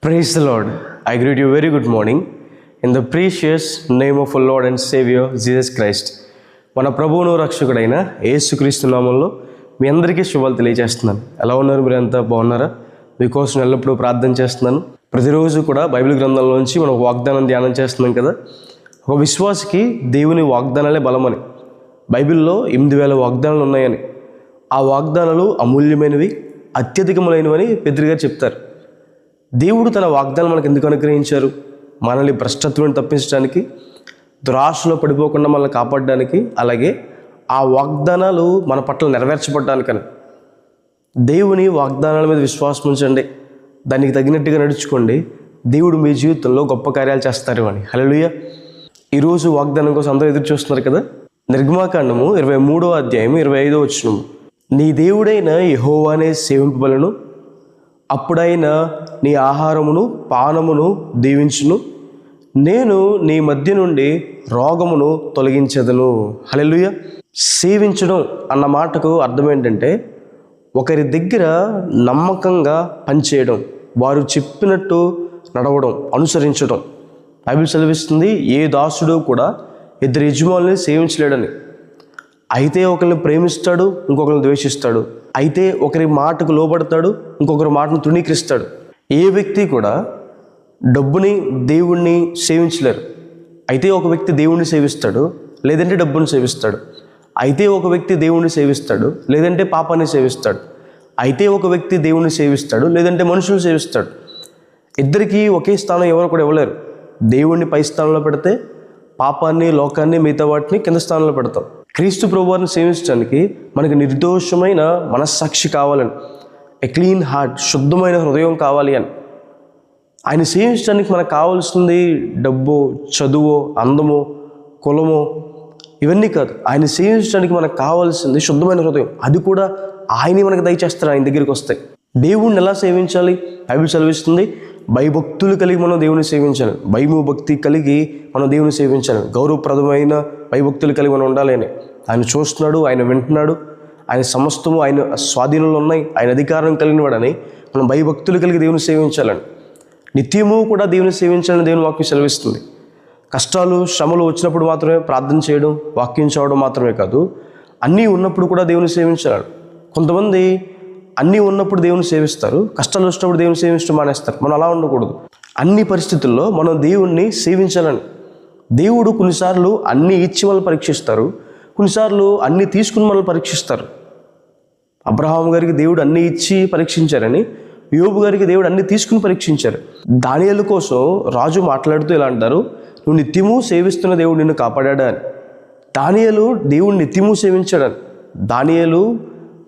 Praise the Lord. I greet you very good morning in the precious name of our Lord and Savior Jesus Christ. మన ప్రభువును రక్షకుడైన యేసుక్రీస్తు నామంలో మీ అందరికీ శుభాలు తెలియజేస్తున్నాను. ఎలా ఉన్నారు? మీరు అంతా బాగున్నారా? మీకోసం ఎల్లప్పుడూ ప్రార్థన చేస్తున్నాను. ప్రతిరోజు కూడా బైబిల్ గ్రంథంలోంచి మనం వాగ్దానం ధ్యానం చేస్తున్నాం కదా. ఒక విశ్వాసికి దేవుని వాగ్దానాలే బలమని, బైబిల్లో 8000 వాగ్దానాలు ఉన్నాయని, ఆ వాగ్దానాలు అమూల్యమైనవి, అత్యధికములైనవని పెద్రి గారు చెప్తారు. దేవుడు తన వాగ్దానం మనకు ఎందుకు అనుగ్రహించారు? మనల్ని భ్రష్టత్వాన్ని తప్పించడానికి, దురాశలో పడిపోకుండా మనల్ని కాపాడడానికి, అలాగే ఆ వాగ్దానాలు మన పట్ల నెరవేర్చబడడానికని. దేవుని వాగ్దానాల మీద విశ్వాసం ఉంచండి, దానికి తగినట్టుగా నడుచుకోండి, దేవుడు మీ జీవితంలో గొప్ప కార్యాలు చేస్తారు అని. హల్లెలూయా. ఈరోజు వాగ్దానం కోసం అందరూ ఎదురు చూస్తున్నారు కదా. నిర్గమాకాండము 23వ అధ్యాయం 25వ వచనం, నీ దేవుడైన యెహోవానే సేవింపబలను, అప్పుడైనా నీ ఆహారమును పానమును దీవించును, నేను నీ మధ్య నుండి రోగమును తొలగించెదను. హల్లెలూయా. సేవించడం అన్న మాటకు అర్థం ఏంటంటే ఒకరి దగ్గర నమ్మకంగా పనిచేయడం, వారు చెప్పినట్టు నడవడం, అనుసరించడం. బైబిల్ సెలవిస్తుంది, ఏ దాసుడు కూడా ఇద్దరు యజమానుల్ని సేవించలేడని. అయితే ఒకరిని ప్రేమిస్తాడు, ఇంకొకరిని ద్వేషిస్తాడు. అయితే ఒకరి మాటకు లోబడతాడు, ఇంకొకరి మాటను తృణీకరిస్తాడు. ఏ వ్యక్తి కూడా డబ్బుని దేవుణ్ణి సేవించలేరు. అయితే ఒక వ్యక్తి దేవుణ్ణి సేవిస్తాడు, లేదంటే డబ్బుని సేవిస్తాడు. అయితే ఒక వ్యక్తి దేవుణ్ణి సేవిస్తాడు, లేదంటే పాపాన్ని సేవిస్తాడు. అయితే ఒక వ్యక్తి దేవుణ్ణి సేవిస్తాడు, లేదంటే మనుషులు సేవిస్తాడు. ఇద్దరికీ ఒకే స్థానం ఎవరు కూడా ఇవ్వలేరు. దేవుణ్ణి పై స్థానంలో పెడితే పాపాన్ని, లోకాన్ని, మిగతా వాటిని కింద స్థానంలో పెడతాం. క్రీస్తు ప్రభువారిని సేవించడానికి మనకు నిర్దోషమైన మనస్సాక్షి కావాలని, ఎ క్లీన్ హార్ట్, శుద్ధమైన హృదయం కావాలి అని. ఆయన సేవించడానికి మనకు కావాల్సింది డబ్బు, చదువు, అందము, కులము, ఇవన్నీ కాదు. ఆయన సేవించడానికి మనకు కావాల్సింది శుద్ధమైన హృదయం. అది కూడా ఆయనే మనకు దయచేస్తారు ఆయన దగ్గరికి వస్తాయి. దేవుణ్ణి ఎలా సేవించాలి? బైబిల్ సెలవిస్తుంది, భయభక్తులు కలిగి మనం దేవుని సేవించాలి. భయము భక్తి కలిగి మనం దేవుని సేవించాలి. గౌరవప్రదమైన భయభక్తులు కలిగి మనం ఉండాలి అని. ఆయన చూస్తున్నాడు, ఆయన వింటున్నాడు, ఆయన సమస్తము ఆయన స్వాధీనంలో ఉన్నాయి, ఆయన అధికారం కలిగిన వాడని మనం భయభక్తులు కలిగి దేవుని సేవించాలని, నిత్యము కూడా దేవుని సేవించాలని దేవుని వాక్యం సెలవిస్తుంది. కష్టాలు, శ్రమలు వచ్చినప్పుడు మాత్రమే ప్రార్థన చేయడం, వాక్యం చదవడం మాత్రమే కాదు, అన్నీ ఉన్నప్పుడు కూడా దేవుని సేవించాలి. కొంతమంది అన్నీ ఉన్నప్పుడు దేవుని సేవిస్తారు, కష్టాలు వచ్చినప్పుడు దేవుని సేవించడం మానేస్తారు. మనం అలా ఉండకూడదు. అన్ని పరిస్థితుల్లో మనం దేవుణ్ణి సేవించాలని. దేవుడు కొన్నిసార్లు అన్నీ ఇచ్చి మనల్ని పరీక్షిస్తారు, కొన్నిసార్లు అన్నీ తీసుకుని మనల్ని పరీక్షిస్తారు. అబ్రహాం గారికి దేవుడు అన్నీ ఇచ్చి పరీక్షించారని, యోబు గారికి దేవుడు అన్నీ తీసుకుని పరీక్షించారు. దానియేలు కోసం రాజు మాట్లాడుతూ ఇలా అంటారు, నువ్వు నిత్యము సేవిస్తున్న దేవుడు నిన్ను కాపాడాడా అని. దానియేలు దేవుడిని నిత్యము సేవించాడని. దానియేలు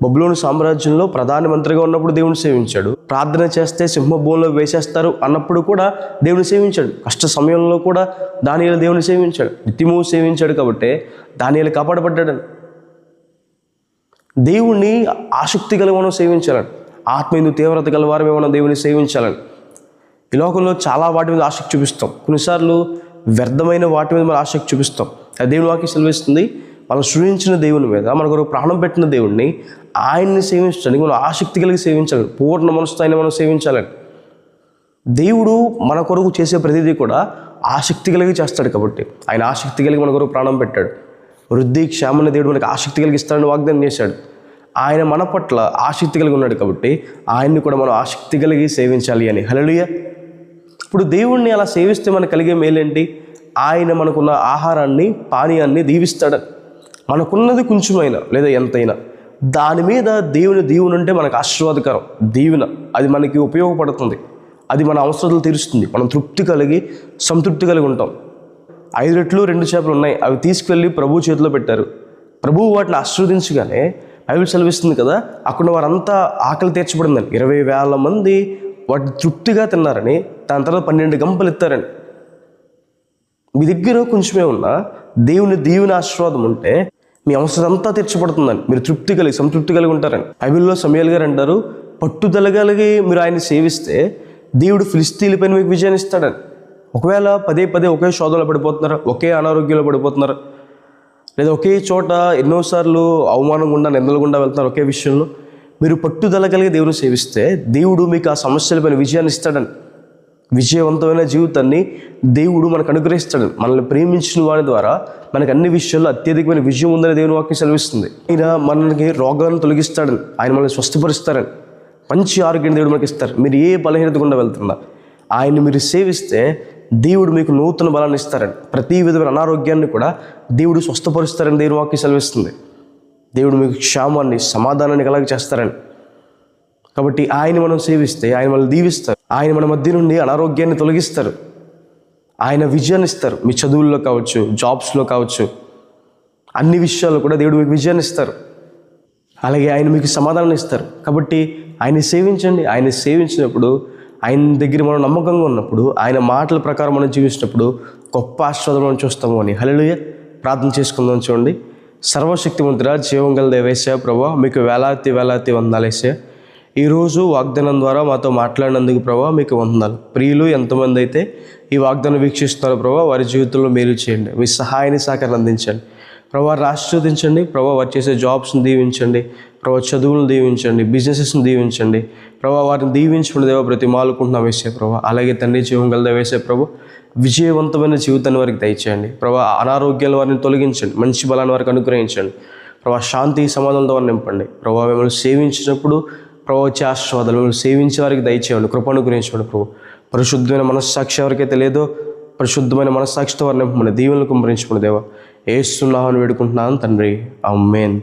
బబులోను సామ్రాజ్యంలో ప్రధానమంత్రిగా ఉన్నప్పుడు దేవుని సేవించాడు. ప్రార్థన చేస్తే సింహభూమిలో వేసేస్తారు అన్నప్పుడు కూడా దేవుని సేవించాడు. కష్ట సమయంలో కూడా దానియేలు దేవుని సేవించాడు. నిత్యము సేవించాడు కాబట్టి దానియేలు కాపాడబడ్డాడని. దేవుణ్ణి ఆసక్తి కలిగి మనం సేవించాలని, ఆత్మీయ తీవ్రత గల వారమే మనం దేవుని సేవించాలని. ఈ లోకంలో చాలా వాటి మీద ఆసక్తి చూపిస్తాం. కొన్నిసార్లు వ్యర్థమైన వాటి మీద మనం ఆసక్తి చూపిస్తాం. అది దేవుని వాక్యం సెలవిస్తుంది, మనం సృష్టించిన దేవుని మీద, మన కొరకు ప్రాణం పెట్టిన దేవుణ్ణి, ఆయన్ని సేవించడానికి మనం ఆసక్తి కలిగి సేవించాలి. పూర్ణ మనసుతో ఆయన మనం సేవించాలని. దేవుడు మన కొరకు చేసే ప్రతిదీ కూడా ఆసక్తి కలిగి చేస్తాడు కాబట్టి ఆయన ఆసక్తి కలిగి మన కొరకు ప్రాణం పెట్టాడు. వృద్ధి క్షేమాన్ని దేవుడు మనకు ఆసక్తి కలిగి ఇస్తాడని వాగ్దానం చేశాడు. ఆయన మన పట్ల ఆసక్తి కలిగి ఉన్నాడు కాబట్టి ఆయన్ని కూడా మనం ఆసక్తి కలిగి సేవించాలి అని. హల్లెలూయా. ఇప్పుడు దేవుణ్ణి అలా సేవిస్తే మనకు కలిగే మేలేంటి? ఆయన మనకున్న ఆహారాన్ని, పానీయాన్ని దీవిస్తాడు. మనకున్నది కొంచెమైనా లేదా ఎంతైనా దాని మీద దేవుని దీవెన ఉంటే మనకు ఆశీర్వాదకరం. దీవెన అది మనకి ఉపయోగపడుతుంది, అది మన అవసరాలు తీరుస్తుంది. మనం తృప్తి కలిగి, సంతృప్తి కలిగి ఉంటాం. 5 రొట్టెలు 2 చేపలు ఉన్నాయి, అవి తీసుకెళ్ళి ప్రభు చేతిలో పెట్టారు. ప్రభువు వాటిని ఆశీర్వదించగానే బైబిల్ సెలవిస్తుంది కదా, అక్కడ వారంతా ఆకలి తీర్చబడిందని. 20,000 మంది వాటిని తృప్తిగా తిన్నారని, దాని తర్వాత 12 గంపలు ఎత్తారని. మీ దగ్గర కొంచెమే ఉన్నా దేవుని దీవెన ఆశీర్వాదం ఉంటే మీ అవసరం అంతా తీర్చబడుతుందని, మీరు తృప్తి కలిగి, సంతృప్తి కలిగి ఉంటారని. బైబిల్లో సమూయేలు గారు అంటారు, పట్టుదల కలిగి మీరు ఆయన సేవిస్తే దేవుడు ఫిలిష్తీయులపైన మీకు విజయాన్ని ఇస్తాడని. ఒకవేళ పదే ఒకే శోధనలో పడిపోతున్నారా, ఒకే అనారోగ్యంలో పడిపోతున్నారా, లేదా ఒకే చోట ఎన్నోసార్లు అవమానం గుండా, నిందల గుండా వెళ్తున్నారు ఒకే విషయంలో, మీరు పట్టుదల కలిగి దేవుని సేవిస్తే దేవుడు మీకు ఆ సమస్యలపైన విజయాన్ని ఇస్తాడని. విజయవంతమైన జీవితాన్ని దేవుడు మనకు అనుగ్రహిస్తాడు. మనల్ని ప్రేమించిన వారి ద్వారా మనకు అన్ని విషయాల్లో అత్యధికమైన విజయం ఉందని దేవుని వాక్యం సెలవిస్తుంది. ఆయన మనకి రోగాలను తొలగిస్తాడని, ఆయన మనల్ని స్వస్థపరుస్తారని, మంచి ఆరోగ్యం దేవుడు మనకి ఇస్తారు. మీరు ఏ బలహీనత గుండా వెళ్తున్నా ఆయన్ని మీరు సేవిస్తే దేవుడు మీకు నూతన బలాన్ని ఇస్తారని, ప్రతి విధమైన అనారోగ్యాన్ని కూడా దేవుడు స్వస్థపరుస్తారని దేవుని వాక్యం సెలవిస్తుంది. దేవుడు మీకు క్షేమాన్ని, సమాధానాన్ని కలగ చేస్తారని. కాబట్టి ఆయన మనం సేవిస్తే ఆయన మనల్ని దీవిస్తారు. ఆయన మన మధ్య నుండి అనారోగ్యాన్ని తొలగిస్తారు. ఆయన విజయాన్ని ఇస్తారు. మీ చదువుల్లో కావచ్చు, జాబ్స్లో కావచ్చు, అన్ని విషయాల్లో కూడా దేవుడు మీకు విజయాన్ని ఇస్తారు. అలాగే ఆయన మీకు సమాధానం ఇస్తారు. కాబట్టి ఆయన్ని సేవించండి. ఆయన్ని సేవించినప్పుడు, ఆయన దగ్గర మనం నమ్మకంగా ఉన్నప్పుడు, ఆయన మాటల ప్రకారం మనం జీవించినప్పుడు గొప్ప ఆశీర్వాదం మనం చూస్తాము అని హల్లెలూయా. ప్రార్థన చేసుకుందాం. చూడండి. సర్వశక్తిమంతుడా, జీవం గల దేవా యేసయ్యా, ప్రభువా మీకు వేలాది వేలాది వందనాలు యేసయ్యా. ఈరోజు వాగ్దానం ద్వారా మాతో మాట్లాడినందుకు ప్రభువా మీకు వందనాలు. ప్రియులు ఎంతమంది అయితే ఈ వాగ్దానం వీక్షిస్తున్నారో ప్రభువా, వారి జీవితంలో మేలు చేయండి. మీ సహాయాన్ని సహకారం అందించండి ప్రభువా. ఆశీర్వదించండి ప్రభువా. వారు చేసే జాబ్స్ని దీవించండి ప్రభువా. చదువులను దీవించండి, బిజినెసెస్ని దీవించండి ప్రభువా. వారిని దీవించుకుని దేవా బ్రతిమాలుకుంటున్నాం వేసే ప్రభా. అలాగే తండ్రి జీవం గల వేసే ప్రభు, విజయవంతమైన జీవితాన్ని వారికి దయచేయండి ప్రభా. అనారోగ్యాలు వారిని తొలగించండి, మంచి బలాన్ని వారికి అనుగ్రహించండి ప్రభా. శాంతి సమాధానంతో వారిని నింపండి ప్రభా. మిమ్మల్ని సేవించినప్పుడు ప్రభు వచ్చే ఆశీర్వాదాలు మిమ్మల్ని సేవించే వారికి దయచేయండి, కృప అనుగ్రహించండి ప్రభు. పరిశుద్ధమైన మనస్సాక్షి ఎవరికైతే లేదో పరిశుద్ధమైన మనస్సాక్షితో వారిని నింపమని, దీవెనలు కుమ్మరించమని దేవా యేసు నామమున వేడుకుంటున్నాను తండ్రి. ఆమేన్.